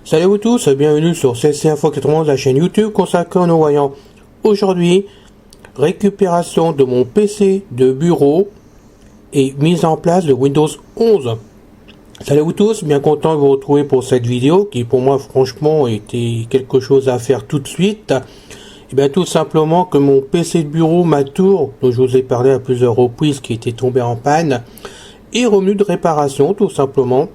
Salut à vous tous, bienvenue sur CC Info 91, la chaîne YouTube consacrée aux non-voyants. Aujourd'hui, récupération de mon PC de bureau et mise en place de Windows 11. Salut à vous tous, bien content de vous retrouver pour cette vidéo qui pour moi franchement était quelque chose à faire tout de suite. Et bien tout simplement que mon PC de bureau, ma tour, dont je vous ai parlé à plusieurs reprises, qui était tombé en panne, est revenu de réparation tout simplement.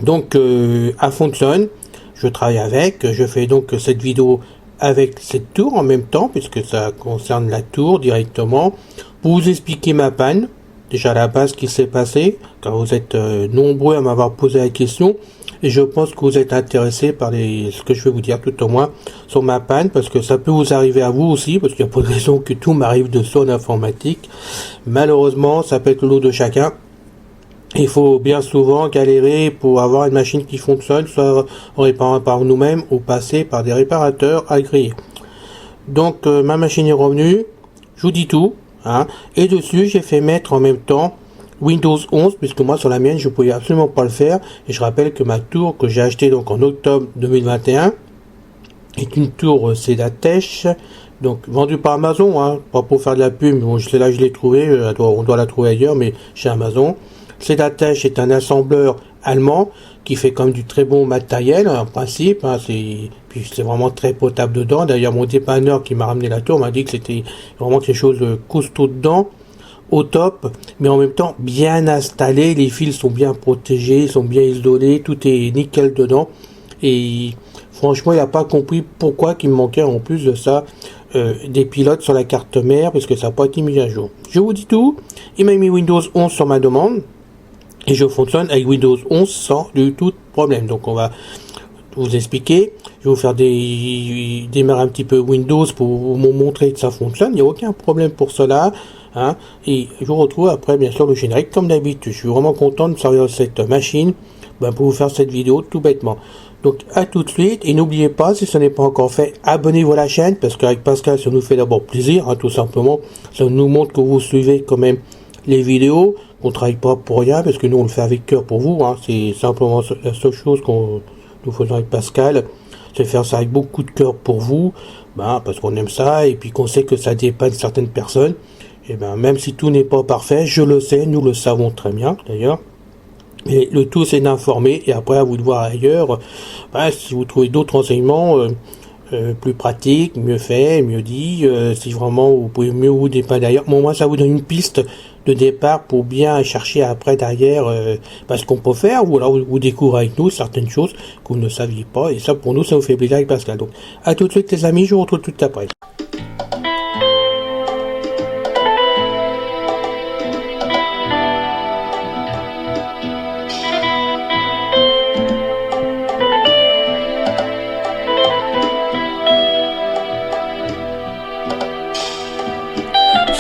Donc elle fonctionne, je travaille avec, je fais donc cette vidéo avec cette tour en même temps puisque ça concerne la tour directement pour vous expliquer ma panne, déjà à la base ce qui s'est passé, car vous êtes nombreux à m'avoir posé la question et je pense que vous êtes intéressés par ce que je vais vous dire tout au moins sur ma panne parce que ça peut vous arriver à vous aussi parce qu'il n'y a pas de raison que tout m'arrive de son informatique. Malheureusement ça peut être le lot de chacun. Il faut bien souvent galérer pour avoir une machine qui fonctionne, soit réparée par nous-mêmes ou passer par des réparateurs agréés. Donc ma machine est revenue, je vous dis tout, hein, et dessus j'ai fait mettre en même temps Windows 11, puisque moi sur la mienne je ne pouvais absolument pas le faire, et je rappelle que ma tour que j'ai achetée donc en octobre 2021 est une tour Sedatech, donc vendue par Amazon, hein, pas pour faire de la pub, bon, c'est là que je l'ai trouvée, on doit la trouver ailleurs, mais chez Amazon. Sedatech est un assembleur allemand qui fait comme du très bon matériel en principe, hein, c'est vraiment très potable dedans. D'ailleurs mon dépanneur qui m'a ramené la tour m'a dit que c'était vraiment quelque chose de costaud dedans, au top, mais en même temps bien installé, les fils sont bien protégés, sont bien isolés, tout est nickel dedans et franchement il n'a pas compris pourquoi qu'il me manquait en plus de ça des pilotes sur la carte mère parce que ça n'a pas été mis à jour. Je vous dis tout, il m'a mis Windows 11 sur ma demande. Et je fonctionne avec Windows 11 sans du tout problème. Donc on va vous expliquer. Je vais vous faire démarrer un petit peu Windows pour vous montrer que ça fonctionne. Il n'y a aucun problème pour cela. Hein. Et je vous retrouve après bien sûr le générique comme d'habitude. Je suis vraiment content de servir cette machine pour vous faire cette vidéo tout bêtement. Donc à tout de suite. Et n'oubliez pas, si ce n'est pas encore fait, abonnez-vous à la chaîne. Parce qu'avec Pascal, ça nous fait d'abord plaisir. Hein, tout simplement. Ça nous montre que vous suivez quand même les vidéos. On travaille pas pour rien parce que nous on le fait avec cœur pour vous, hein. C'est simplement la seule chose qu'on nous faisons avec Pascal, c'est faire ça avec beaucoup de cœur pour vous, parce qu'on aime ça et puis qu'on sait que ça dépanne certaines personnes. Et même si tout n'est pas parfait, je le sais, nous le savons très bien d'ailleurs. Et le tout c'est d'informer et après à vous de voir ailleurs, si vous trouvez d'autres renseignements plus pratiques, mieux fait, mieux dit, si vraiment vous pouvez mieux vous dépanner d'ailleurs. Bon, moi ça vous donne une piste de départ pour bien chercher après derrière ce qu'on peut faire, ou alors vous découvrez avec nous certaines choses que vous ne saviez pas, et ça pour nous ça vous fait plaisir avec Pascal. Donc à tout de suite les amis, je vous retrouve tout après.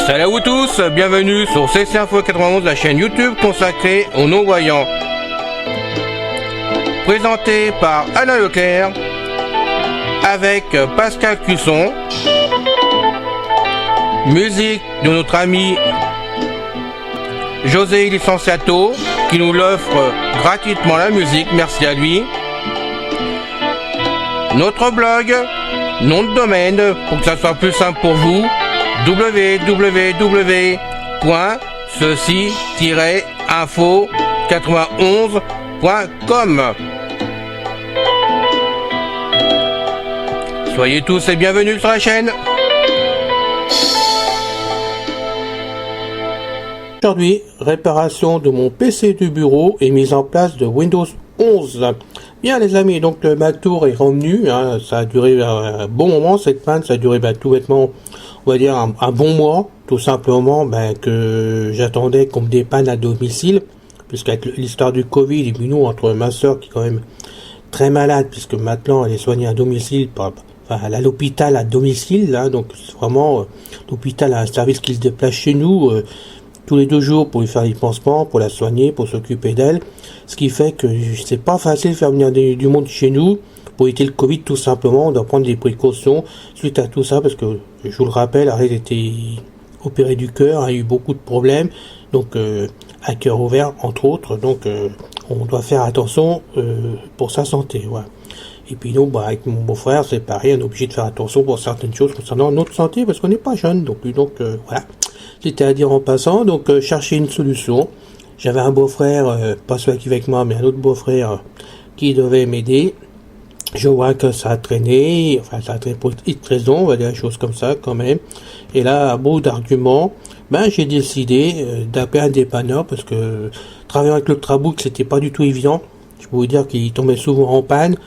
Salut à vous tous, bienvenue sur CC Info 91, la chaîne YouTube consacrée aux non-voyants. Présenté par Alain Leclerc, avec Pascal Cusson. Musique de notre ami José Licenciato, qui nous l'offre gratuitement la musique, merci à lui. Notre blog, nom de domaine, pour que ça soit plus simple pour vous, www.ceci-info91.com. Soyez tous et bienvenus sur la chaîne. Aujourd'hui, réparation de mon PC du bureau et mise en place de Windows 11. Bien les amis, donc ma tour est revenue, hein, ça a duré un bon moment cette panne, ça a duré tout bêtement, on va dire un bon mois, tout simplement que j'attendais qu'on me dépanne à domicile, puisqu'avec l'histoire du Covid, et puis nous, entre ma soeur qui est quand même très malade, puisque maintenant elle est soignée à domicile, elle a l'hôpital à domicile, hein, donc vraiment l'hôpital a un service qui se déplace chez nous tous les 2 jours pour lui faire les pansements, pour la soigner, pour s'occuper d'elle, ce qui fait que c'est pas facile de faire venir du monde chez nous pour éviter le Covid tout simplement. On doit prendre des précautions suite à tout ça parce que je vous le rappelle, Arlette était opérée du cœur, a eu beaucoup de problèmes, donc à cœur ouvert entre autres, donc on doit faire attention pour sa santé. Voilà. Et puis nous, avec mon beau-frère, c'est pareil, on est obligé de faire attention pour certaines choses concernant notre santé parce qu'on n'est pas jeune. Donc voilà, c'était à dire en passant. Donc chercher une solution. J'avais un beau-frère, pas celui qui est avec moi, mais un autre beau-frère qui devait m'aider. Je vois que ça a traîné, enfin ça a traîné pour X raisons, on va dire des choses comme ça quand même. Et là, à bout d'arguments, j'ai décidé d'appeler un dépanneur parce que travailler avec le Trabuc, c'était pas du tout évident. Je peux vous dire qu'il tombait souvent en panne.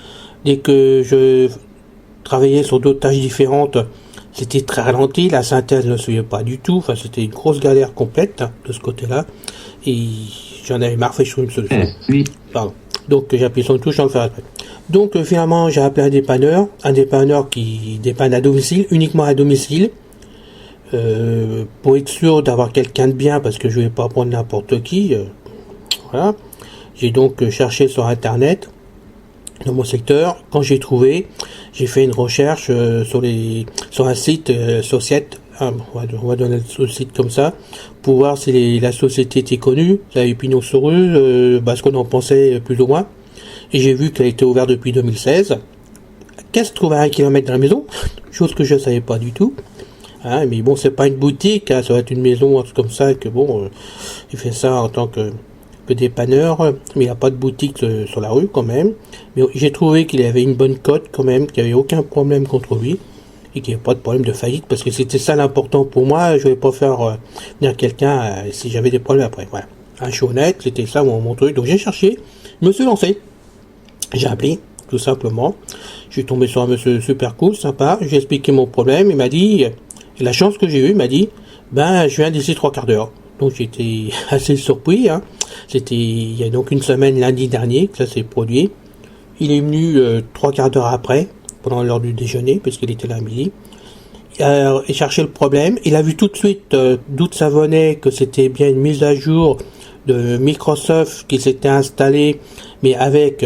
Dès que je travaillais sur d'autres tâches différentes, c'était très ralenti, la synthèse ne suivait pas du tout, enfin c'était une grosse galère complète de ce côté-là. Et j'en avais marre, fait sur une solution. Pardon. Donc j'ai appuyé sur une touche, j'en le ferai après. Donc finalement j'ai appelé un dépanneur qui dépanne à domicile, uniquement à domicile, pour être sûr d'avoir quelqu'un de bien, parce que je ne vais pas prendre n'importe qui. Voilà. J'ai donc cherché sur internet dans mon secteur. Quand j'ai trouvé, j'ai fait une recherche sur un site Societe. On va donner le site comme ça pour voir si la société était connue, ça avait pignon sur rue, ce qu'on en pensait plus ou moins. Et j'ai vu qu'elle était ouverte depuis 2016. Qu'elle se trouve à 1 kilomètre de la maison, chose que je ne savais pas du tout. Mais bon, c'est pas une boutique, ça va être une maison, un truc comme ça, que bon, il fait ça en tant que dépanneur, mais il n'y a pas de boutique sur la rue quand même. Mais j'ai trouvé qu'il avait une bonne cote quand même, qu'il n'y avait aucun problème contre lui, et qu'il n'y avait pas de problème de faillite, parce que c'était ça l'important pour moi. Je ne voulais pas faire venir quelqu'un si j'avais des problèmes après. Voilà. Je suis honnête, c'était ça mon truc. Donc j'ai cherché, je me suis lancé. J'ai appelé, tout simplement. Je suis tombé sur un monsieur super cool, sympa. J'ai expliqué mon problème. Il m'a dit, et la chance que j'ai eue, il m'a dit, je viens d'ici 3/4 d'heure. Donc j'étais assez surpris. C'était il y a donc une semaine, lundi dernier, que ça s'est produit. Il est venu 3/4 d'heure après, pendant l'heure du déjeuner, puisqu'il était là à midi. Et chercher le problème. Il a vu tout de suite d'où ça venait, que c'était bien une mise à jour de Microsoft qui s'était installée, mais avec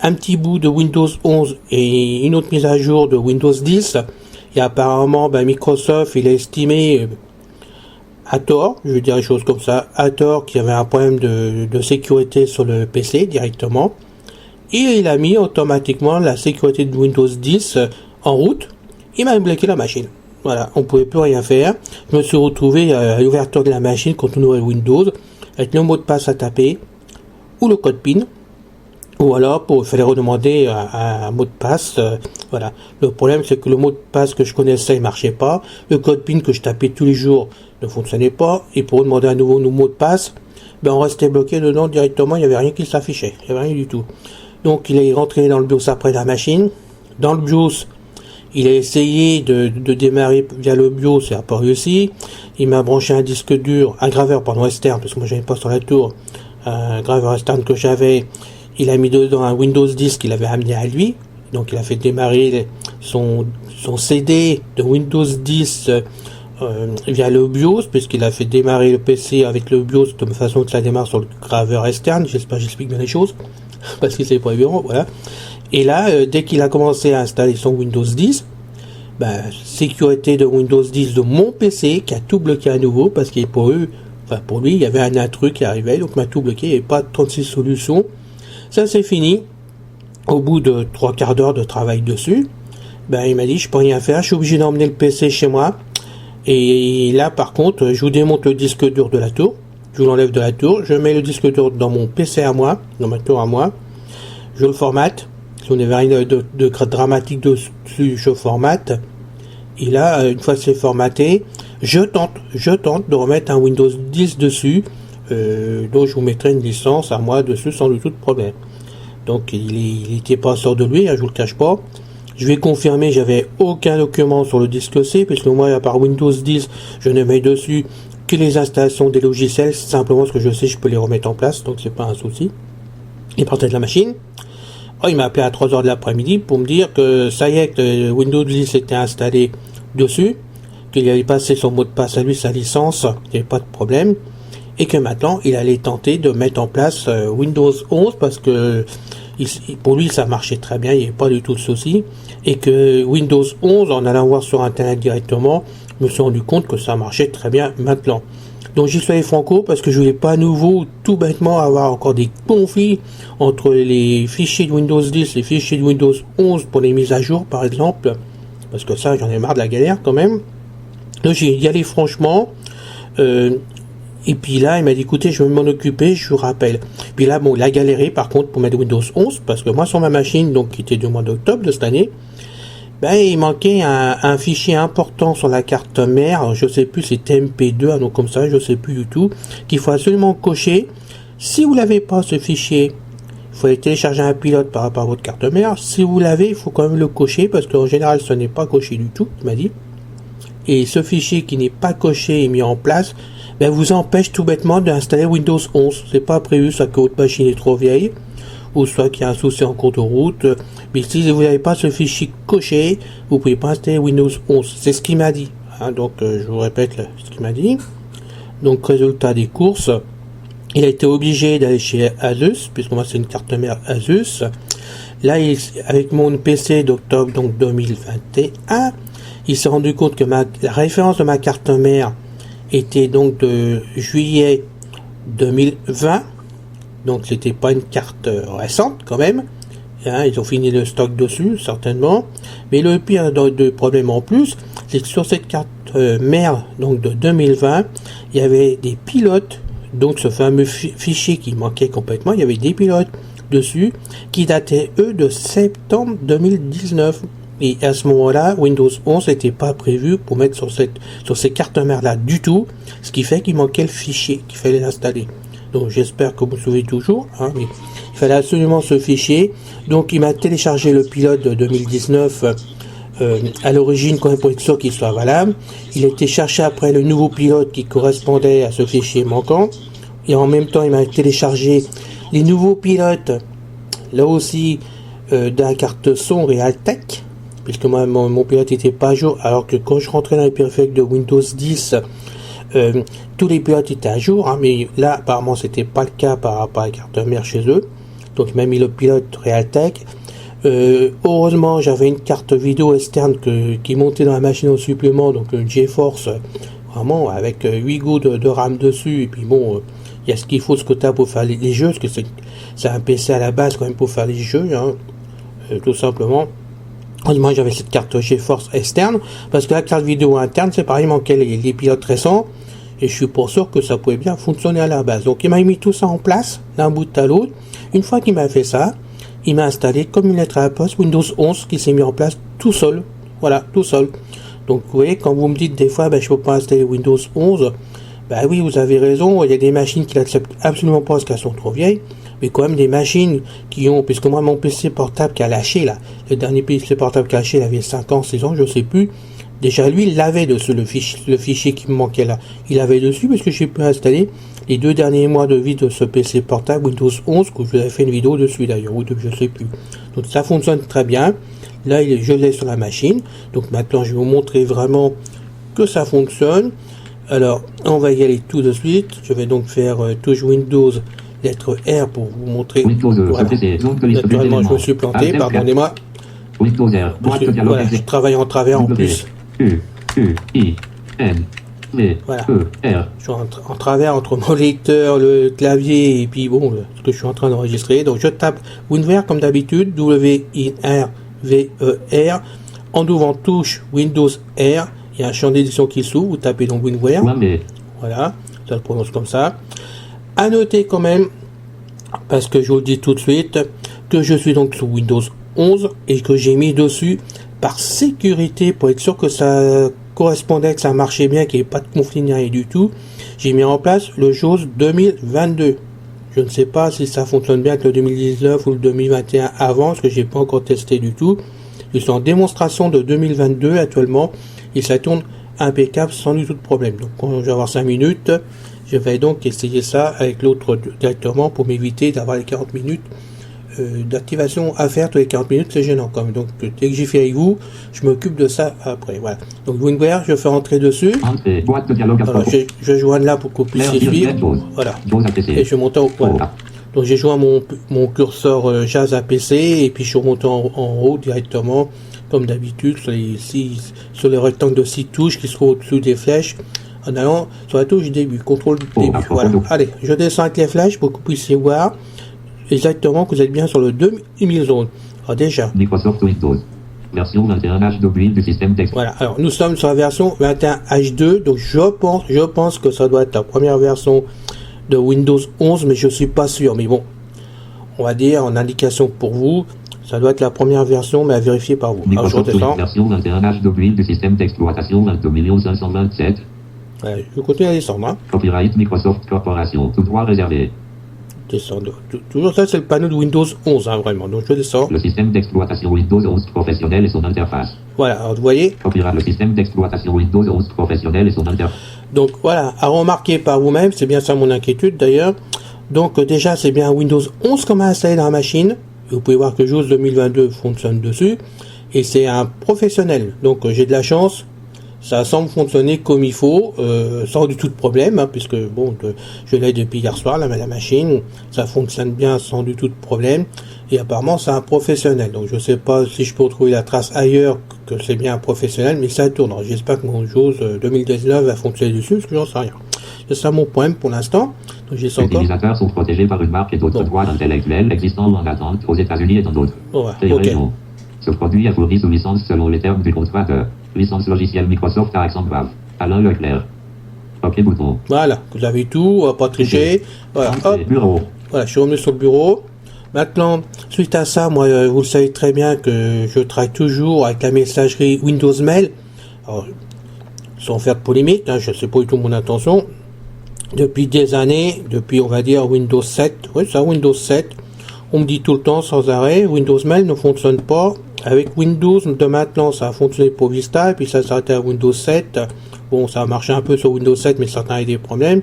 un petit bout de Windows 11 et une autre mise à jour de Windows 10. Et apparemment, Microsoft, il a estimé à tort, je vais dire les choses comme ça, à tort qu'il y avait un problème de sécurité sur le PC directement. Et il a mis automatiquement la sécurité de Windows 10 en route. Il m'a bloqué la machine. Voilà, on pouvait plus rien faire. Je me suis retrouvé à l'ouverture de la machine quand on ouvrait Windows, avec le mot de passe à taper, ou le code PIN, ou alors il fallait redemander un mot de passe. Voilà. Le problème, c'est que le mot de passe que je connaissais, il marchait pas. Le code PIN que je tapais tous les jours ne fonctionnait pas. Et pour demander un nouveau mot de passe, on restait bloqué dedans directement. Il n'y avait rien qui s'affichait. Il n'y avait rien du tout. Donc il est rentré dans le BIOS après la machine. Dans le BIOS, il a essayé de démarrer via le BIOS, ça n'a pas réussi. Il m'a branché un disque dur, un graveur externe, parce que moi j'avais pas sur la tour, un graveur externe que j'avais. Il a mis dedans un Windows 10 qu'il avait amené à lui. Donc il a fait démarrer son CD de Windows 10 via le BIOS, puisqu'il a fait démarrer le PC avec le BIOS de façon que ça démarre sur le graveur externe. J'espère que j'explique bien les choses, parce que c'est pas évident, voilà. Et là, dès qu'il a commencé à installer son Windows 10, sécurité de Windows 10 de mon PC qui a tout bloqué à nouveau, parce que pour lui, il y avait un intrus qui arrivait, donc m'a tout bloqué, il n'y avait pas 36 solutions. Ça c'est fini. Au bout de 3/4 d'heure de travail dessus, il m'a dit je peux rien faire, je suis obligé d'emmener le PC chez moi. Et là par contre, je vous démonte le disque dur de la tour, je vous l'enlève de la tour, je mets le disque dur dans mon PC à moi, dans ma tour à moi, je le formate. Si on n'avait rien de dramatique dessus, je formate. Et là, une fois que c'est formaté, je tente de remettre un Windows 10 dessus, donc je vous mettrai une licence à moi dessus sans du tout de problème. Donc il était pas sort de lui, je vous le cache pas. Je vais confirmer, j'avais aucun document sur le disque C, puisque moi, à part Windows 10, je ne mets dessus que les installations des logiciels, simplement ce que je sais, je peux les remettre en place, donc c'est pas un souci. Il partait de la machine. Il m'a appelé à 3h de l'après-midi pour me dire que ça y est, que Windows 10 était installé dessus, qu'il avait passé son mot de passe à lui, sa licence, il n'y avait pas de problème, et que maintenant il allait tenter de mettre en place Windows 11 parce que pour lui ça marchait très bien, il n'y avait pas du tout de souci, et que Windows 11, en allant voir sur internet directement, je me suis rendu compte que ça marchait très bien maintenant. Donc j'y suis allé franco parce que je voulais pas à nouveau tout bêtement avoir encore des conflits entre les fichiers de Windows 10 et les fichiers de Windows 11 pour les mises à jour par exemple, parce que ça j'en ai marre de la galère quand même. Donc j'ai y allé franchement, et puis là il m'a dit écoutez je vais m'en occuper, je vous rappelle. Puis là bon il a galéré par contre pour mettre Windows 11 parce que moi sur ma machine donc qui était du mois d'octobre de cette année, ben, il manquait un fichier important sur la carte mère, alors, je sais plus, c'est TMP2, un nom comme ça, je sais plus du tout, qu'il faut absolument cocher. Si vous l'avez pas, ce fichier, il faut aller télécharger un pilote par rapport à votre carte mère. Si vous l'avez, il faut quand même le cocher, parce qu'en général, ce n'est pas coché du tout, il m'a dit. Et ce fichier qui n'est pas coché et mis en place, ben, vous empêche tout bêtement d'installer Windows 11. C'est pas prévu, soit que votre machine est trop vieille, ou soit qu'il y a un souci en cours de route. Mais si vous n'avez pas ce fichier coché, vous pouvez pas installer Windows 11. C'est ce qu'il m'a dit. Hein, donc je vous répète là, ce qu'il m'a dit. Donc résultat des courses, il a été obligé d'aller chez Asus, puisque moi c'est une carte mère Asus. Là, avec mon PC d'octobre donc 2021, il s'est rendu compte que la référence de ma carte mère était donc de juillet 2020. Donc c'était pas une carte récente quand même. Hein, ils ont fini le stock dessus, certainement. Mais le pire de problème en plus, c'est que sur cette carte mère donc de 2020, il y avait des pilotes, donc ce fameux fichier qui manquait complètement, il y avait des pilotes dessus qui dataient eux de septembre 2019. Et à ce moment-là, Windows 11 n'était pas prévu pour mettre sur ces cartes mères là du tout, ce qui fait qu'il manquait le fichier qu'il fallait l'installer. Donc j'espère que vous vous souvenez toujours, hein, mais il fallait absolument ce fichier. Donc il m'a téléchargé le pilote de 2019 à l'origine quand même pour être sûr qu'il soit valable. Il a été cherché après le nouveau pilote qui correspondait à ce fichier manquant. Et en même temps il m'a téléchargé les nouveaux pilotes, là aussi de la carte son Realtek, puisque moi mon pilote n'était pas à jour, alors que quand je rentrais dans les périphériques de Windows 10, tous les pilotes étaient à jour, hein, mais là apparemment c'était pas le cas par rapport à la carte mère chez eux. Donc il m'a mis le pilote Realtek. Heureusement j'avais une carte vidéo externe qui montait dans la machine au supplément, donc une GeForce vraiment avec 8 Go de RAM dessus, et puis bon il y a ce qu'il faut, ce que tu as pour faire les jeux, parce que c'est un PC à la base quand même pour faire les jeux, hein, tout simplement. Heureusement j'avais cette carte GeForce externe, parce que la carte vidéo interne c'est pareil, il manquait les pilotes récents, et je suis pas sûr que ça pouvait bien fonctionner à la base. Donc il m'a mis tout ça en place, d'un bout à l'autre. Une fois qu'il m'a fait ça, il m'a installé comme une lettre à la poste Windows 11 qui s'est mis en place tout seul. Voilà, tout seul. Donc vous voyez, quand vous me dites des fois je peux pas installer Windows 11, oui vous avez raison, il y a des machines qui l'acceptent absolument pas parce qu'elles sont trop vieilles, mais quand même des machines qui ont, puisque moi mon PC portable qui a lâché là, le dernier PC portable qui a lâché il avait 5 ans, 6 ans, je sais plus. Déjà lui il l'avait dessus, le fichier qui me manquait là, il avait dessus parce que j'ai pu installer les 2 derniers mois de vie de ce PC portable Windows 11, que je vous avais fait une vidéo dessus d'ailleurs, ou je sais plus. Donc ça fonctionne très bien. Là je l'ai sur la machine, donc maintenant je vais vous montrer vraiment que ça fonctionne. Alors on va y aller tout de suite. Je vais donc faire touche Windows, lettre R pour vous montrer. Voilà. Naturellement je me suis planté, pardonnez-moi. Voilà, je travaille en travers en plus. Voilà. Je suis en travers entre mon lecteur, le clavier et puis bon, ce que je suis en train d'enregistrer. Donc je tape WinVer comme d'habitude, W-I-N-R-V-E-R. En ouvrant touche Windows R, il y a un champ d'édition qui s'ouvre, vous tapez donc WinVer. Voilà, ça le prononce comme ça. À noter quand même, parce que je vous le dis tout de suite, que je suis donc sous Windows 11 et que j'ai mis dessus par sécurité pour être sûr que ça correspondait, que ça marchait bien, qu'il n'y ait pas de conflit ni rien du tout. J'ai mis en place le JAWS 2022. Je ne sais pas si ça fonctionne bien avec le 2019 ou le 2021 avant, parce que j'ai pas encore testé du tout. Je suis en démonstration de 2022 actuellement et ça tourne impeccable sans du tout de problème. Donc quand je vais avoir 5 minutes, je vais donc essayer ça avec l'autre directement pour m'éviter d'avoir les 40 minutes d'activation à faire tous les 40 minutes, c'est gênant quand même. Donc dès que j'ai fait avec vous, je m'occupe de ça après. Voilà. Donc WinVer, je fais entrer dessus. Alors, je joins là pour que vous puissiez suivre. Voilà. Et je monte au point. Voilà. Donc j'ai joint mon curseur Jazz à PC et puis je suis remonté en haut directement comme d'habitude sur les rectangles de 6 touches qui se trouvent au-dessus des flèches. en allant sur la touche début, contrôle début. Voilà. Allez, je descends avec les flashs pour que vous puissiez voir exactement que vous êtes bien sur le 2011. Alors déjà. Microsoft Windows. Version 21H2 du système texte. Voilà. Alors nous sommes sur la version 21H2, donc je pense que ça doit être la première version de Windows 11, mais je suis pas sûr. Mais bon, on va dire en indication pour vous, ça doit être la première version, mais à vérifier par vous. Alors je redescends. Version 21H2 du système d'exploitation 22 527. Ouais, je continue à descendre. Hein. Copyright Microsoft Corporation. Tout droit réservé. Descendre. Toujours ça, c'est le panneau de Windows 11, hein, vraiment. Donc je descends. Le système d'exploitation Windows 11 professionnel et son interface. Voilà, alors vous voyez. Copyright le système d'exploitation Windows 11 professionnel et son interface. Donc voilà, à remarquer par vous-même, c'est bien ça mon inquiétude d'ailleurs. Donc déjà, c'est bien Windows 11 qu'on m'a installé dans la machine. Vous pouvez voir que JAWS 2022 fonctionne dessus. Et c'est un professionnel. Donc j'ai de la chance. Ça semble fonctionner comme il faut, sans du tout de problème, hein, puisque bon, je l'ai depuis hier soir, la machine, ça fonctionne bien sans du tout de problème, et apparemment c'est un professionnel, donc je sais pas si je peux retrouver la trace ailleurs que c'est bien un professionnel, mais ça tourne. J'espère que mon JAWS 2019 va fonctionner dessus, parce que j'en sais rien. C'est ça mon problème pour l'instant. Donc j'ai Les utilisateurs sont protégés par une marque et d'autres droits intellectuels existants en attente aux États-Unis et dans d'autres régions. Ce produit est fourni sous licence selon les termes du contrat de licence logicielle Microsoft par exemple Valve. Alain Leclerc. OK bouton. Voilà, vous avez tout, on va pas tricher. Voilà, hop. Bureau. Voilà, je suis revenu sur le bureau. Maintenant, suite à ça, moi, vous le savez très bien que je travaille toujours avec la messagerie Windows Mail. Alors, sans faire de polémique, hein, je sais pas du tout mon intention. Depuis des années, depuis on va dire Windows 7, oui, ça Windows 7, on me dit tout le temps sans arrêt, Windows Mail ne fonctionne pas. Avec Windows de maintenant, ça a fonctionné pour Vista, et puis ça s'est arrêté à Windows 7. Bon, ça a marché un peu sur Windows 7, mais certains avaient des problèmes.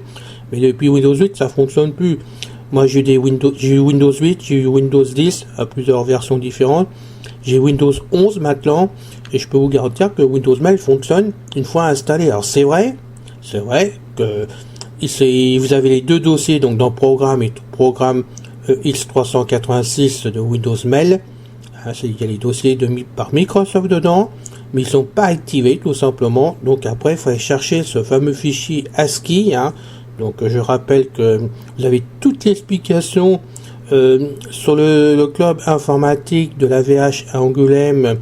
Mais depuis Windows 8, ça fonctionne plus. Moi, j'ai eu Windows 8, j'ai eu Windows 10, à plusieurs versions différentes. J'ai Windows 11 maintenant, et je peux vous garantir que Windows Mail fonctionne une fois installé. Alors c'est vrai que vous avez les deux dossiers, donc dans Programme et Programme X386 de Windows Mail. Il y a les dossiers par Microsoft dedans, mais ils sont pas activés tout simplement. Donc après, il faut aller chercher ce fameux fichier ASCII. Hein. Donc je rappelle que vous avez toute l'explication sur le club informatique de la VH à Angoulême,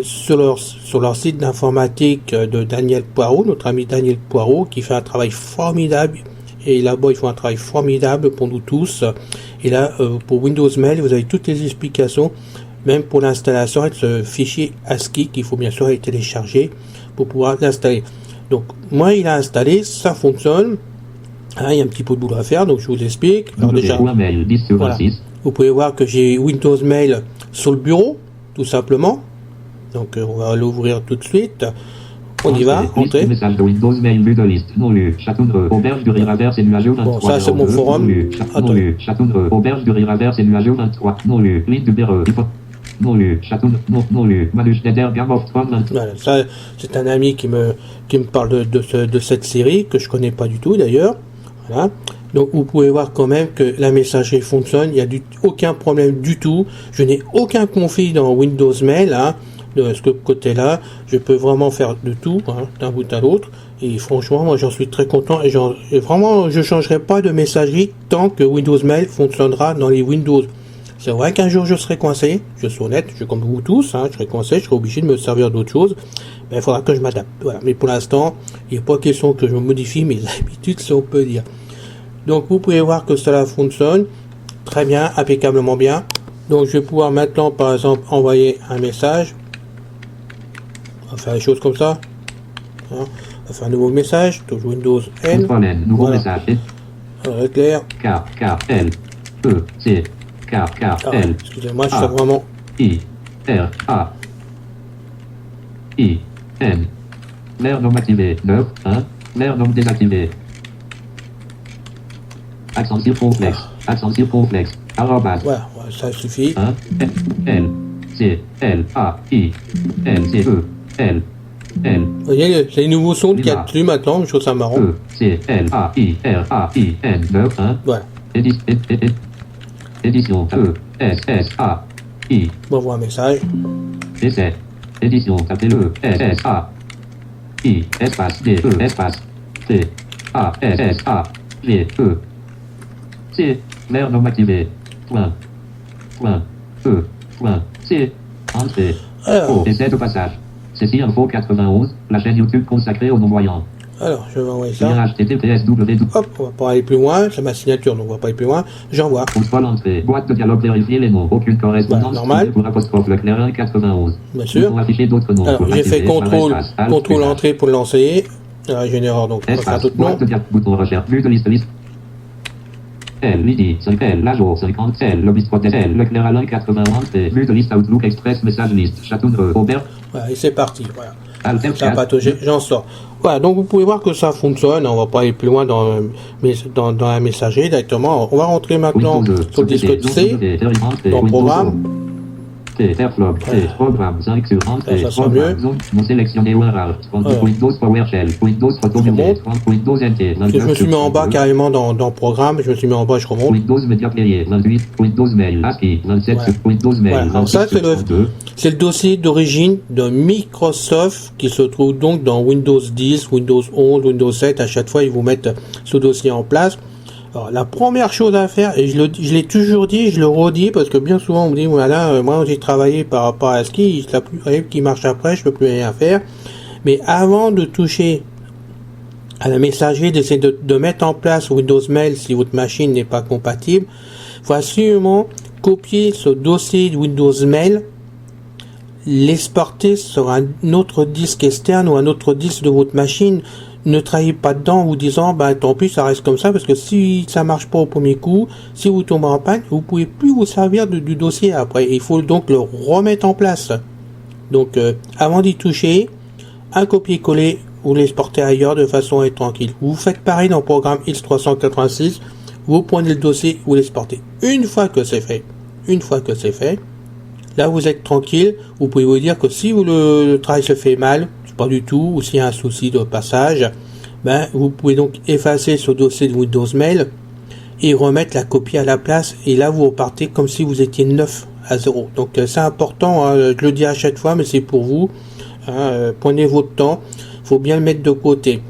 sur leur site d'informatique de Daniel Poirot, notre ami Daniel Poirot, qui fait un travail formidable. Et là-bas, ils font un travail formidable pour nous tous. Et là, pour Windows Mail, vous avez toutes les explications, même pour l'installation avec ce fichier ASCII qu'il faut bien sûr aller télécharger pour pouvoir l'installer. Donc, moi, il a installé, ça fonctionne. Hein, il y a un petit peu de boulot à faire, donc je vous explique. Alors déjà, voilà, vous pouvez voir que j'ai Windows Mail sur le bureau, tout simplement. Donc, on va l'ouvrir tout de suite. On y va, entrez. Message de Windows Mail, vue de liste, non lu, Château auberge du Riraverse et nuageux 23. Bon, ça c'est mon forum. Non lu, Château auberge du Riraverse et nuageux 23. Non lu, ligne du bureau. Non lu, Château non lu, Manu Schneider, Game of Thrones. Voilà, ça c'est un ami qui me parle de cette série que je connais pas du tout d'ailleurs. Voilà. Donc vous pouvez voir quand même que la messagerie fonctionne, il y a aucun problème du tout. Je n'ai aucun conflit dans Windows Mail, hein. De ce côté-là, je peux vraiment faire de tout, hein, d'un bout à l'autre. Et franchement, moi, j'en suis très content. Et vraiment, je changerai pas de messagerie tant que Windows Mail fonctionnera dans les Windows. C'est vrai qu'un jour, je serai coincé. Je suis honnête, je suis comme vous tous, hein, je serai coincé, je serai obligé de me servir d'autre chose. Mais il faudra que je m'adapte. Voilà. Mais pour l'instant, il n'est pas question que je modifie mes habitudes, si on peut dire. Donc, vous pouvez voir que cela fonctionne très bien, impeccablement bien. Donc, je vais pouvoir maintenant, par exemple, envoyer un message. On va faire les choses comme ça. Hein. On va faire un nouveau message. Touche Windows N. Nouveau voilà. message. Alors, clair. K, L, E, C, K, L. Excusez-moi, je suis vraiment. I, R, A, I, N. L'air non activé. 9, 1. L'air non désactivé. Accent circonflexe. Accent circonflexe. Arrobas. Voilà, ça suffit. 1, L, C, L, A, I, L, C, E. L. Vous voyez, c'est les nouveaux sons qu'il y a dessus maintenant, je trouve ça marrant. E, C, L, A, I, R, A, I, N, 9, 1. Voilà. Édition E, S, S, A, I. On va voir un message. Essai. Édition, tapez le S, S, A. I, espace, D, E, espace, T, A, S, S, A, G, E, C, mer non activé, point, E, C, entrée, O, essai de passage. Ceci Info 91, la chaîne YouTube consacrée aux non-voyants. Alors, je vais envoyer ça. HTTPS-W. Hop, on va pas aller plus loin. C'est ma signature, donc on va pas aller plus loin. J'envoie. Contrôle entrée. Boîte de dialogue, vérifier les mots. Aucune correspondance. Voilà, normal. Pour apostrophe Leclerc 1 91. Bien sûr. Afficher d'autres noms. Alors, j'ai fait contrôle entrée pour le lancer. Alors, j'ai une erreur, donc on va faire d'autres noms. Bouton recherche. Vue de liste. L, midi, 5 L, la jour, 50 L, lobby 3 L, Leclerc Alain 91, vue de liste Outlook Express, message liste, Château de Aubert. Voilà, et c'est parti, voilà. Alter ça a pataugé, j'en sors. Voilà, donc vous pouvez voir que ça fonctionne, on va pas aller plus loin dans la messagerie directement. On va rentrer maintenant sur le disque C, dans le programme. Airflow, programme 5 sur 30, programme zone, non sélectionné URL, Windows PowerShell, Windows Photomedia, Windows NT. Je me suis mis en bas carrément dans le programme, je me suis mis en bas, je remonte. Windows Media Player, 28, Windows Mail, ASCII, 27 sur Windows Mail, 28 ça c'est le dossier d'origine de Microsoft qui se trouve donc dans Windows 10, Windows 11, Windows 7, à chaque fois ils vous mettent ce dossier en place. Alors, la première chose à faire, et je l'ai toujours dit, je le redis, parce que bien souvent on me dit, voilà, moi j'ai travaillé par rapport à ASCII, la plus qui marche après, je peux plus rien faire. Mais avant de toucher à la messagerie, d'essayer de mettre en place Windows Mail si votre machine n'est pas compatible, il faut absolument copier ce dossier de Windows Mail, l'exporter sur un autre disque externe ou un autre disque de votre machine. Ne travaillez pas dedans en vous disant, tant pis, ça reste comme ça, parce que si ça marche pas au premier coup, si vous tombez en panne, vous pouvez plus vous servir du dossier après. Il faut donc le remettre en place. Donc, avant d'y toucher, un copier-coller, vous l'exportez ailleurs de façon à être tranquille. Vous faites pareil dans le programme X386, vous prenez le dossier, vous l'exportez. Une fois que c'est fait, là vous êtes tranquille, vous pouvez vous dire que si le travail se fait mal, pas du tout, ou s'il y a un souci de passage, vous pouvez donc effacer ce dossier de Windows Mail et remettre la copie à la place, et là vous repartez comme si vous étiez 9 à 0. Donc c'est important, je le dis à chaque fois, mais c'est pour vous, prenez votre temps, faut bien le mettre de côté.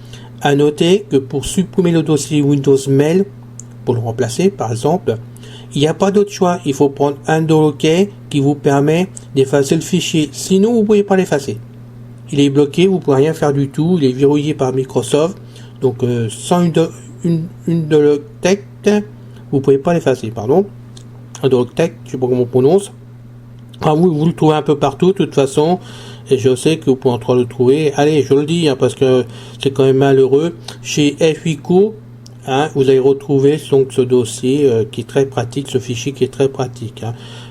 À noter que pour supprimer le dossier Windows Mail, pour le remplacer par exemple, il n'y a pas d'autre choix, il faut prendre un dossier qui vous permet d'effacer le fichier, sinon vous ne pouvez pas l'effacer. Il est bloqué, vous ne pouvez rien faire du tout, il est verrouillé par Microsoft, donc sans une Doloctec, vous ne pouvez pas l'effacer, pardon. Un Doloctec, je ne sais pas comment on prononce. Vous le trouvez un peu partout, de toute façon, et je sais que vous pouvez en le trouver. Allez, je le dis, parce que c'est quand même malheureux. Chez FICO, vous allez retrouver donc ce dossier qui est très pratique, ce fichier qui est très pratique.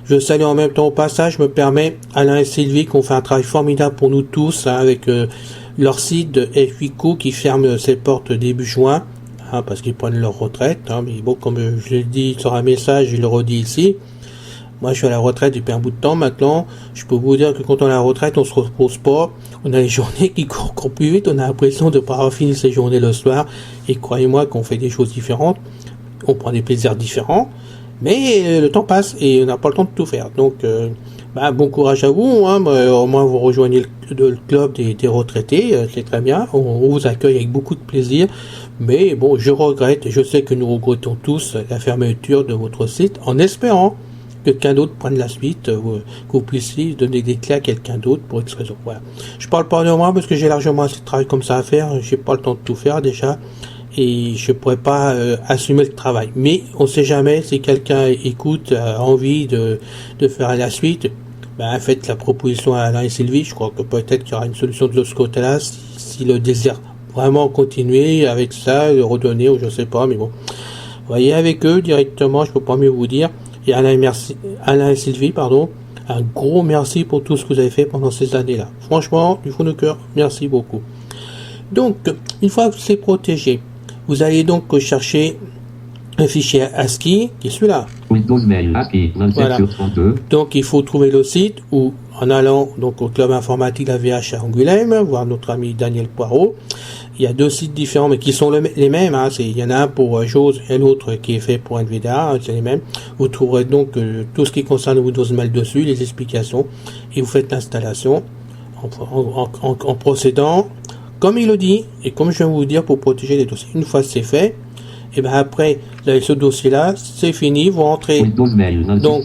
Je salue en même temps au passage, me permet Alain et Sylvie qui ont fait un travail formidable pour nous tous avec leur site de FICO qui ferme ses portes début juin parce qu'ils prennent leur retraite. Mais bon, comme je l'ai dit sur un message, je le redis ici. Moi, je suis à la retraite depuis un bout de temps maintenant. Je peux vous dire que quand on est à la retraite, on se repose pas. On a les journées qui courent encore plus vite. On a l'impression de ne pas avoir fini ces journées le soir. Et croyez-moi qu'on fait des choses différentes. On prend des plaisirs différents. Mais le temps passe et on n'a pas le temps de tout faire. Donc, bon courage à vous. Au moins, vous rejoignez le club des retraités. C'est très bien. On vous accueille avec beaucoup de plaisir. Mais bon, je regrette. Je sais que nous regrettons tous la fermeture de votre site en espérant que quelqu'un d'autre prenne la suite, que vous puissiez donner des clés à quelqu'un d'autre pour X raison. Voilà. Je parle pas de moi parce que j'ai largement assez de travail comme ça à faire. J'ai pas le temps de tout faire déjà. Et je pourrais pas assumer le travail. Mais on sait jamais si quelqu'un écoute, a envie de faire la suite, faites la proposition à Alain et Sylvie. Je crois que peut-être qu'il y aura une solution de ce côté-là si le désir vraiment continuer avec ça, le redonner ou je sais pas. Mais bon, voyez avec eux directement. Je peux pas mieux vous dire. Et Alain et Sylvie, un gros merci pour tout ce que vous avez fait pendant ces années-là. Franchement, du fond de cœur, merci beaucoup. Donc, une fois que c'est protégé, vous allez donc chercher un fichier ASCII, qui est celui-là. Windows Mail, ASCII, 27 sur 32. Donc, il faut trouver le site ou en allant donc au club informatique AVH à Angoulême, voir notre ami Daniel Poirot. Il y a deux sites différents, mais qui sont les mêmes. Il y en a un pour JAWS et l'autre qui est fait pour NVIDIA. C'est les mêmes. Vous trouverez donc tout ce qui concerne Windows Mail dessus, les explications, et vous faites l'installation en procédant comme il le dit, et comme je viens de vous dire pour protéger les dossiers, une fois que c'est fait, et bien après, vous avez ce dossier-là, c'est fini, vous rentrez Windows Mail, donc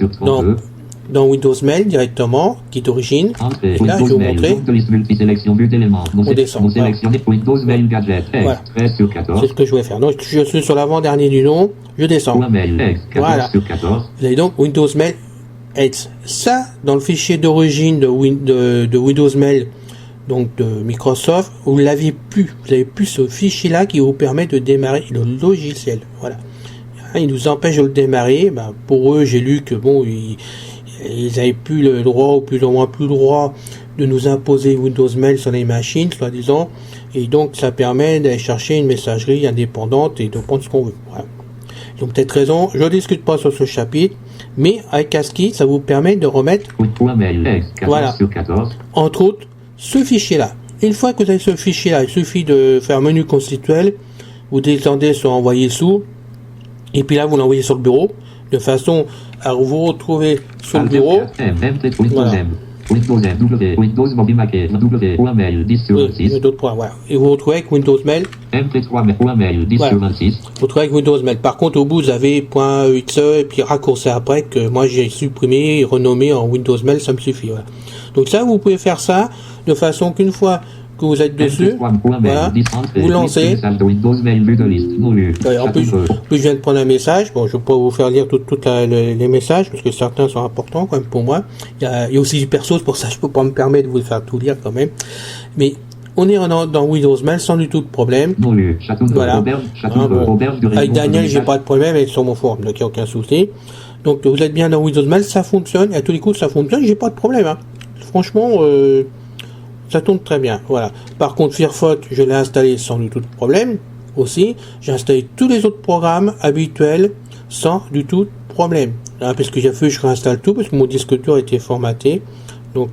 dans Windows Mail directement, qui est d'origine. Et là, je vais vous montrer. On descend. Windows Mail Gadget, voilà. 13 sur 14. C'est ce que je vais faire. Donc, je suis sur l'avant-dernier du nom, je descends. Voilà. Sur 14. Vous avez donc Windows Mail X. Ça, dans le fichier d'origine de Windows Mail, donc de Microsoft, vous l'avez plus. Vous n'avez plus ce fichier-là qui vous permet de démarrer le logiciel. Voilà. Il nous empêche de le démarrer. Ben, pour eux, j'ai lu que bon, ils n'avaient plus le droit, ou plus ou moins plus le droit, de nous imposer Windows Mail sur les machines, soi-disant. Et donc, ça permet d'aller chercher une messagerie indépendante et de prendre ce qu'on veut. Voilà. Donc, peut-être raison, je ne discute pas sur ce chapitre, mais avec ASCII, ça vous permet de remettre, voilà, entre autres, ce fichier-là. Une fois que vous avez ce fichier-là, il suffit de faire menu constituel, vous descendez sur envoyer sous, et puis là, vous l'envoyez sur le bureau, de façon à vous retrouver sur le bureau. Voilà. Windows Mobile Mac, Mail 10 sur 26. Il y a d'autres points, voilà. Et vous vous retrouvez avec Windows Mail. MP3 Mail 10 sur 26. Vous retrouvez avec Windows Mail. Par contre, au bout, vous avez .exe et puis raccourci après que moi j'ai supprimé et renommé en Windows Mail, ça me suffit. Voilà. Donc ça, vous pouvez faire ça de façon qu'une fois que vous êtes dessus, voilà, vous lancez. En plus, je viens de prendre un message. Bon, je ne vais pas vous faire lire tous les messages parce que certains sont importants quand même pour moi. Il y a aussi du perso, c'est pour ça que je ne peux pas me permettre de vous faire tout lire quand même. Mais on est dans Windows Mail sans du tout de problème. Voilà. Avec Daniel, j'ai pas de problème avec sur mon forum, donc il n'y a aucun souci. Donc vous êtes bien dans Windows Mail, ça fonctionne. Et à tous les coups, ça fonctionne. J'ai pas de problème. Hein. Franchement. Ça tourne très bien, voilà. Par contre, Firefox, je l'ai installé sans du tout de problème aussi. J'ai installé tous les autres programmes habituels sans du tout de problème. Là, parce que j'ai fait, je réinstalle tout parce que mon disque dur a été formaté. Donc,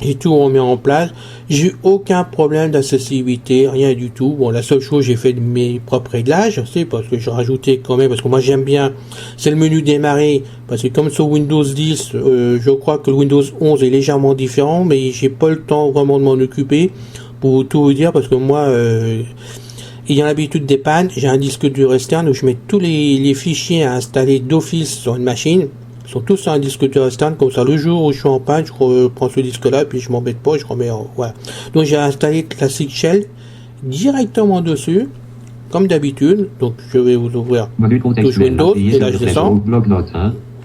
j'ai tout remis en place. J'ai eu aucun problème d'accessibilité, rien du tout. Bon, la seule chose, j'ai fait mes propres réglages, c'est parce que j'ai rajouté quand même, parce que moi j'aime bien, c'est le menu démarrer, parce que comme sur Windows 10, je crois que le Windows 11 est légèrement différent, mais j'ai pas le temps vraiment de m'en occuper, pour tout vous dire, parce que moi, ayant l'habitude des pannes, j'ai un disque dur externe où je mets tous les fichiers à installer d'office sur une machine. Ils sont tous sur un disque dur externe, comme ça, le jour où je suis en panne, je reprends ce disque-là, puis je m'embête pas, je remets voilà. Donc, j'ai installé Classic Shell directement dessus, comme d'habitude. Donc, je vais vous ouvrir touche Windows, et là, je descends.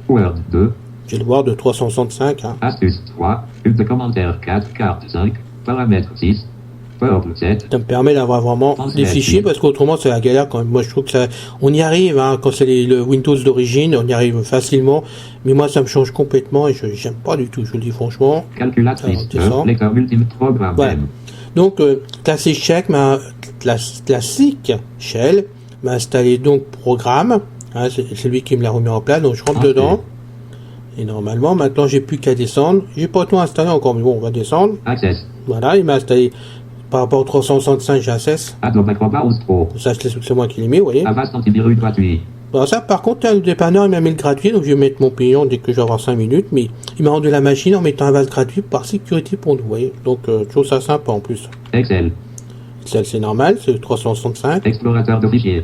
Word 2. J'ai le Word de 365, hein. Astuce 3, pub de commentaire 4, carte 5, paramètres 6. Ça me permet d'avoir vraiment des fichiers parce qu'autrement c'est la galère quand même. Moi je trouve que ça, on y arrive hein, quand c'est le Windows d'origine, on y arrive facilement. Mais moi ça me change complètement et j'aime pas du tout. Je vous le dis franchement. Calculatrice, lecteur multiple programme. Voilà. Donc Classic Shell m'a installé donc programme. Hein, c'est lui qui me l'a remis en place. Donc je rentre dedans. Et normalement maintenant j'ai plus qu'à descendre. J'ai pas tout installé encore, mais bon on va descendre. Access. Voilà, il m'a installé. Par rapport au 365, j'ai Access. Ça, c'est moi qui l'ai mis, vous voyez. Avast antivirus gratuit. Bon, ça, par contre, le dépanneur, il m'a mis le gratuit, donc je vais mettre mon payant dès que je vais avoir 5 minutes, mais il m'a rendu la machine en mettant un Avast gratuit par sécurité pour nous, vous voyez. Donc, je trouve ça sympa en plus. Excel. Excel, c'est normal, c'est le 365. Explorateur de fichiers.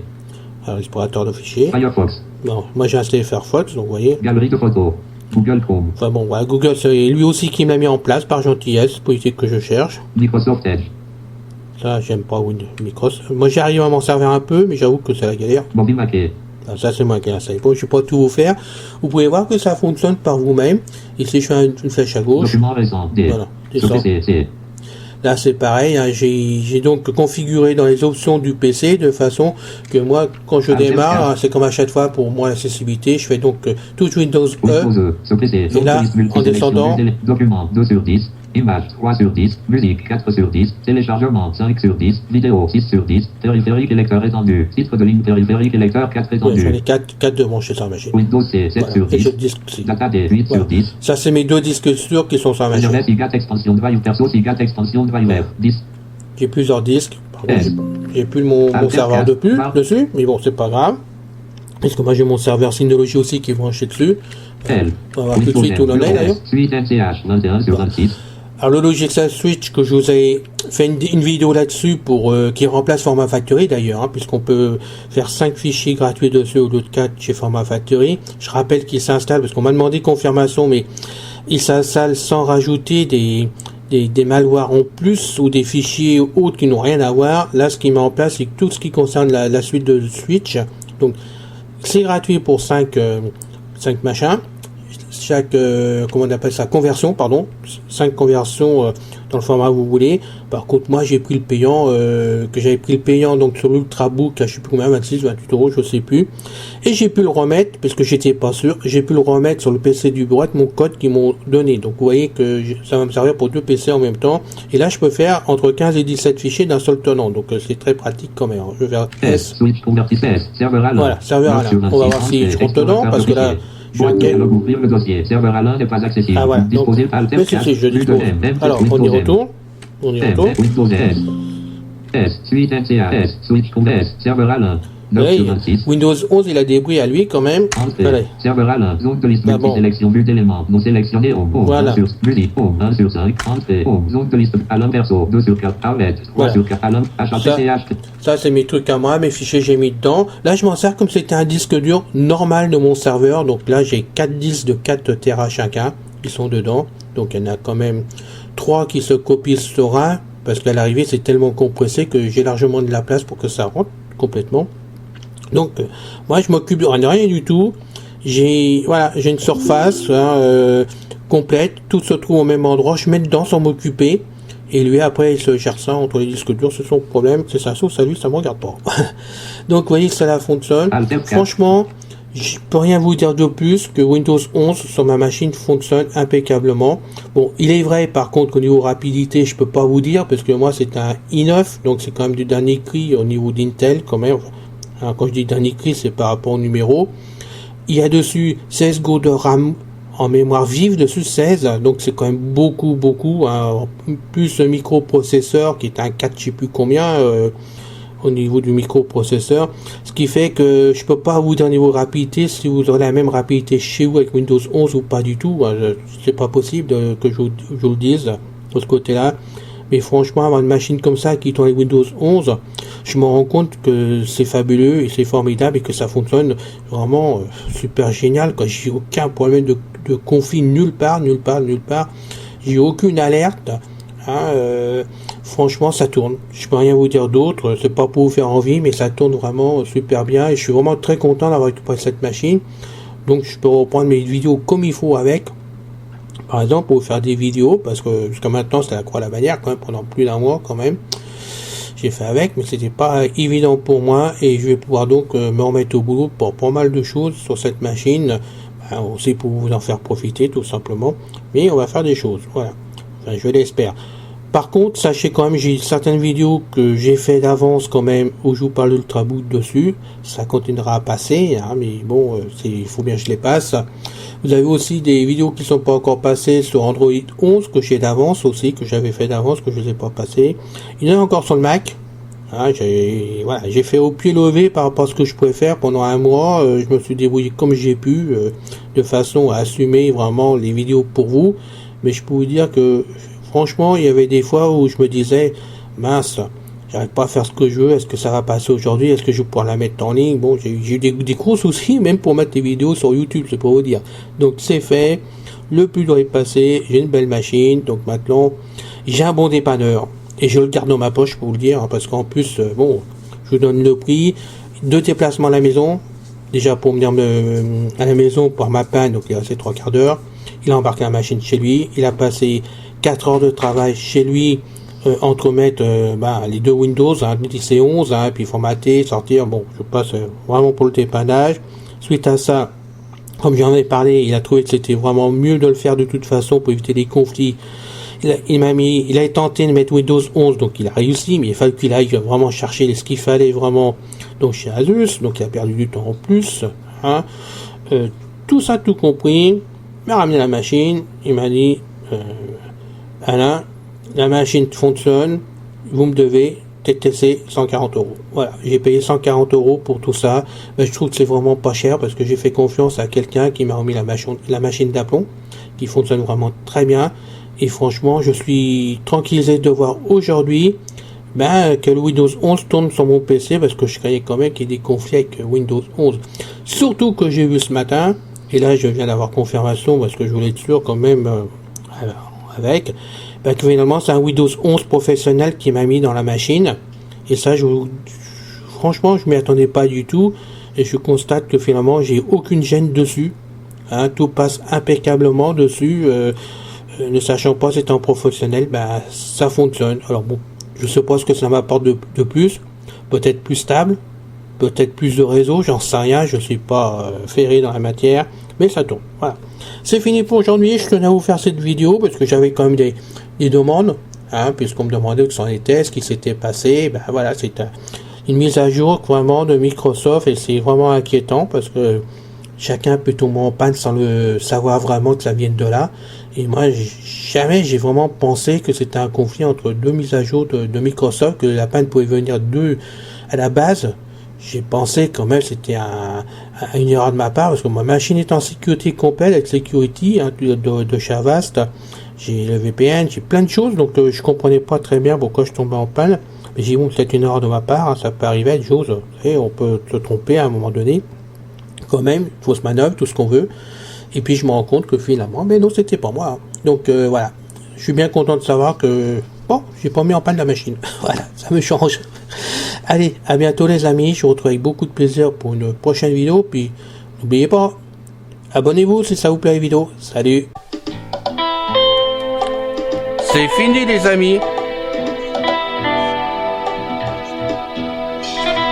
Alors, explorateur de fichiers. Firefox. Non, moi j'ai installé Firefox, donc vous voyez. Galerie de photos. Google Chrome. Enfin bon, voilà, Google, c'est lui aussi qui me l'a mis en place par gentillesse, politique que je cherche. Microsoft Edge. Ça, j'aime pas Windows Microsoft. Moi, j'arrive à m'en servir un peu, mais j'avoue que c'est la galère. Mobile Mac. Ça, c'est moi qui ai installé. Bon, je ne vais pas tout vous faire. Vous pouvez voir que ça fonctionne par vous-même. Ici, je fais une flèche à gauche. Document récent. Voilà. Là, c'est pareil. Hein, j'ai donc configuré dans les options du PC de façon que moi, quand je démarre, c'est comme à chaque fois pour moi l'accessibilité. Je fais donc touche Windows E. Et là, en descendant. Document 2 sur 10. Image 3 sur 10, musique 4 sur 10, téléchargement 5 sur 10, vidéo 6 sur 10, périphérique et lecteur étendu, titre de ligne périphérique et lecteur 4 étendu. J'en ai 4 de branchés sur la machine. Windows C 7 sur 10, Data D 8 sur 10. Ça, c'est mes 2 disques sûrs qui sont sur la machine. SIGAT extension drive perso, SIGAT extension drive 10. J'ai plusieurs disques. Par contre, j'ai plus mon serveur dessus, mais bon, c'est pas grave. Parce que moi, j'ai mon serveur Synology aussi qui est branché dessus. On va voir tout de suite où l'on est d'ailleurs. Suite MCH 21 sur 26. Alors le Logixel Switch, que je vous ai fait une vidéo là-dessus pour qui remplace Format Factory d'ailleurs, hein, puisqu'on peut faire 5 fichiers gratuits dessus au lieu de 4 chez Format Factory. Je rappelle qu'il s'installe, parce qu'on m'a demandé confirmation, mais il s'installe sans rajouter des malwares en plus ou des fichiers autres qui n'ont rien à voir. Là, ce qu'il met en place, c'est tout ce qui concerne la suite de Switch. Donc c'est gratuit pour 5 machins. Chaque comment on appelle ça, conversion, pardon, 5 conversions dans le format que vous voulez. Par contre, moi j'ai pris le payant, que j'avais pris le payant donc sur l'Ultrabook, je sais plus combien, 26, 28 euros, je sais plus, et j'ai pu le remettre parce que j'étais pas sûr, j'ai pu le remettre sur le PC du bureau avec mon code qu'ils m'ont donné. Donc vous voyez que ça va me servir pour 2 PC en même temps, et là je peux faire entre 15 et 17 fichiers d'un seul tenant, donc c'est très pratique quand même. Je vais faire S, Switch converti S, serveur à voilà, serveur à l'un. On va voir si je rentre dedans, parce que là ouvrir le dossier. Serveur à l'un n'est pas accessible. Ah voilà. Donc, mais si, je dispose. Alors, on y retourne. On y retourne. Windows S. S. Suite MCA. S. Switch S. Serveur à l'un. Windows 11, il a des bruits à lui quand même. Voilà. Serveur à l'un. Zone de liste multi-sélection. But d'éléments. Non sélectionné. Voilà. 1 sur musique. 1 sur 5. Entrée. Zone de liste. Alarme perso. 2 sur 4. Arlet. 3 sur 4. Alarme. HAPCH. Ça, c'est mes trucs à moi, mes fichiers j'ai mis dedans. Là, je m'en sers comme c'était un disque dur normal de mon serveur. Donc là, j'ai 4 disques de 4 Tera chacun qui sont dedans. Donc il y en a quand même 3 qui se copient sur un. Parce qu'à l'arrivée, c'est tellement compressé que j'ai largement de la place pour que ça rentre complètement. Donc, moi, je m'occupe de rien du tout. J'ai une surface complète. Tout se trouve au même endroit. Je mets dedans sans m'occuper. Et lui, après, il se gère ça entre les disques durs. C'est son problème. C'est sa sauce à lui, ça me regarde pas. Donc, vous voyez que ça fonctionne. Franchement, je peux rien vous dire de plus que Windows 11 sur ma machine fonctionne impeccablement. Bon, il est vrai, par contre, qu'au niveau rapidité, je peux pas vous dire, parce que moi, c'est un i9. Donc, c'est quand même du dernier cri au niveau d'Intel, quand même. Alors, quand je dis dernier cri, c'est par rapport au numéro. Il y a dessus 16 Go de RAM en mémoire vive, dessus 16, donc c'est quand même beaucoup, hein, plus le microprocesseur qui est un 4 je sais plus combien au niveau du microprocesseur, ce qui fait que je peux pas vous dire niveau rapidité si vous aurez la même rapidité chez vous avec Windows 11 ou pas du tout. C'est pas possible que je vous le dise de ce côté-là. Mais franchement, avoir une machine comme ça qui tourne avec Windows 11, je me rends compte que c'est fabuleux et c'est formidable et que ça fonctionne vraiment super génial. J'ai aucun problème de conflit nulle part. J'ai aucune alerte. Franchement, ça tourne. Je peux rien vous dire d'autre. C'est pas pour vous faire envie, mais ça tourne vraiment super bien. Et je suis vraiment très content d'avoir récupéré cette machine. Donc, je peux reprendre mes vidéos comme il faut avec. Par exemple, pour faire des vidéos, parce que jusqu'à maintenant, c'était la croix à la bannière, quand même, pendant plus d'un mois, quand même. J'ai fait avec, mais c'était pas évident pour moi, et je vais pouvoir donc me remettre au boulot pour pas mal de choses sur cette machine, aussi pour vous en faire profiter, tout simplement. Mais on va faire des choses, voilà. Enfin, je l'espère. Par contre, sachez quand même, j'ai certaines vidéos que j'ai fait d'avance quand même, où je vous parle d'Ultrabook dessus. Ça continuera à passer, hein, mais bon, il faut bien que je les passe. Vous avez aussi des vidéos qui sont pas encore passées sur Android 11 que j'ai d'avance aussi, que j'avais fait d'avance, que je les ai pas passées. Il y en a encore sur le Mac. Hein, j'ai fait au pied levé par rapport à ce que je pouvais faire pendant un mois. Je me suis débrouillé comme j'ai pu, de façon à assumer vraiment les vidéos pour vous. Mais je peux vous dire que franchement, il y avait des fois où je me disais, mince, j'arrive pas à faire ce que je veux, est-ce que ça va passer aujourd'hui, est-ce que je vais pouvoir la mettre en ligne? Bon, j'ai eu des gros soucis, même pour mettre des vidéos sur YouTube, c'est pour vous dire. Donc c'est fait, le plus dur est passé, j'ai une belle machine, donc maintenant, j'ai un bon dépanneur, et je le garde dans ma poche pour vous le dire, hein, parce qu'en plus, bon, je vous donne le prix, 2 déplacements à la maison, déjà pour venir à la maison pour ma panne, donc il est resté 3 quarts d'heure, il a embarqué la machine chez lui, il a passé 4 heures de travail chez lui, entremettre les 2 Windows, hein, 10 et 11, hein, puis formater, sortir, bon, je passe vraiment pour le dépannage. Suite à ça, comme j'en ai parlé, il a trouvé que c'était vraiment mieux de le faire de toute façon pour éviter les conflits. Il a tenté de mettre Windows 11, donc il a réussi, mais il fallait qu'il aille vraiment chercher ce qu'il fallait vraiment, donc chez Asus, donc il a perdu du temps en plus, hein. Tout ça, tout compris, il m'a ramené la machine, il m'a dit, Alain, la machine fonctionne, vous me devez TTC 140 euros. Voilà, j'ai payé 140 euros pour tout ça. Je trouve que c'est vraiment pas cher parce que j'ai fait confiance à quelqu'un qui m'a remis la machine d'aplomb, qui fonctionne vraiment très bien. Et franchement, je suis tranquillisé de voir aujourd'hui que le Windows 11 tourne sur mon PC, parce que je croyais quand même qu'il y ait des conflits avec Windows 11. Surtout que j'ai vu ce matin, et là je viens d'avoir confirmation parce que je voulais être sûr quand même avec, que finalement c'est un Windows 11 professionnel qui m'a mis dans la machine. Et ça, franchement, je m'y attendais pas du tout. Et je constate que finalement, j'ai aucune gêne dessus. Tout passe impeccablement dessus. Ne sachant pas si c'est un professionnel, ça fonctionne. Alors bon, je suppose que ça m'apporte de plus. Peut-être plus stable. Peut-être plus de réseau. J'en sais rien. Je suis pas ferré dans la matière. Mais ça tourne. Voilà. C'est fini pour aujourd'hui. Je tenais à vous faire cette vidéo parce que j'avais quand même des demandes. Puisqu'on me demandait que c'en était, ce qui s'était passé. Voilà, c'est une mise à jour vraiment de Microsoft et c'est vraiment inquiétant parce que chacun peut tomber en panne sans le savoir vraiment que ça vienne de là. Et moi, jamais j'ai vraiment pensé que c'était un conflit entre deux mises à jour de Microsoft, que la panne pouvait venir d'eux à la base. J'ai pensé quand même c'était une erreur de ma part parce que ma machine est en sécurité complète avec Security de chez Avast. J'ai le VPN, j'ai plein de choses, donc je comprenais pas très bien pourquoi je tombais en panne. Mais j'ai dit bon, c'est une erreur de ma part, ça peut arriver à des choses, on peut se tromper à un moment donné. Quand même, fausse manœuvre, tout ce qu'on veut. Et puis je me rends compte que finalement, mais non, c'était pas moi. Donc voilà, je suis bien content de savoir que bon, j'ai pas mis en panne la machine. Voilà, ça me change. Allez, à bientôt les amis, je vous retrouve avec beaucoup de plaisir pour une prochaine vidéo. Puis n'oubliez pas, abonnez-vous si ça vous plaît la vidéo. Salut. C'est fini les amis.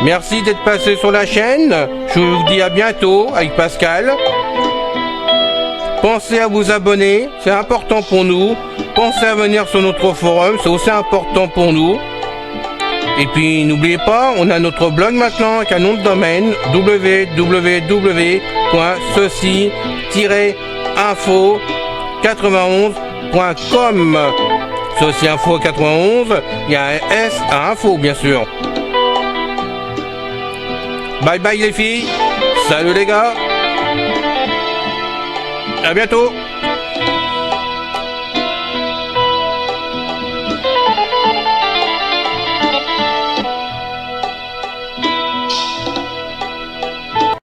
Merci d'être passé sur la chaîne. Je vous dis à bientôt avec Pascal. Pensez à vous abonner, c'est important pour nous. Pensez à venir sur notre forum, c'est aussi important pour nous. Et puis n'oubliez pas, on a notre blog maintenant avec un nom de domaine www.ceci-info91.com. Ceci Info 91, il y a un S à info bien sûr. Bye bye les filles, salut les gars, à bientôt.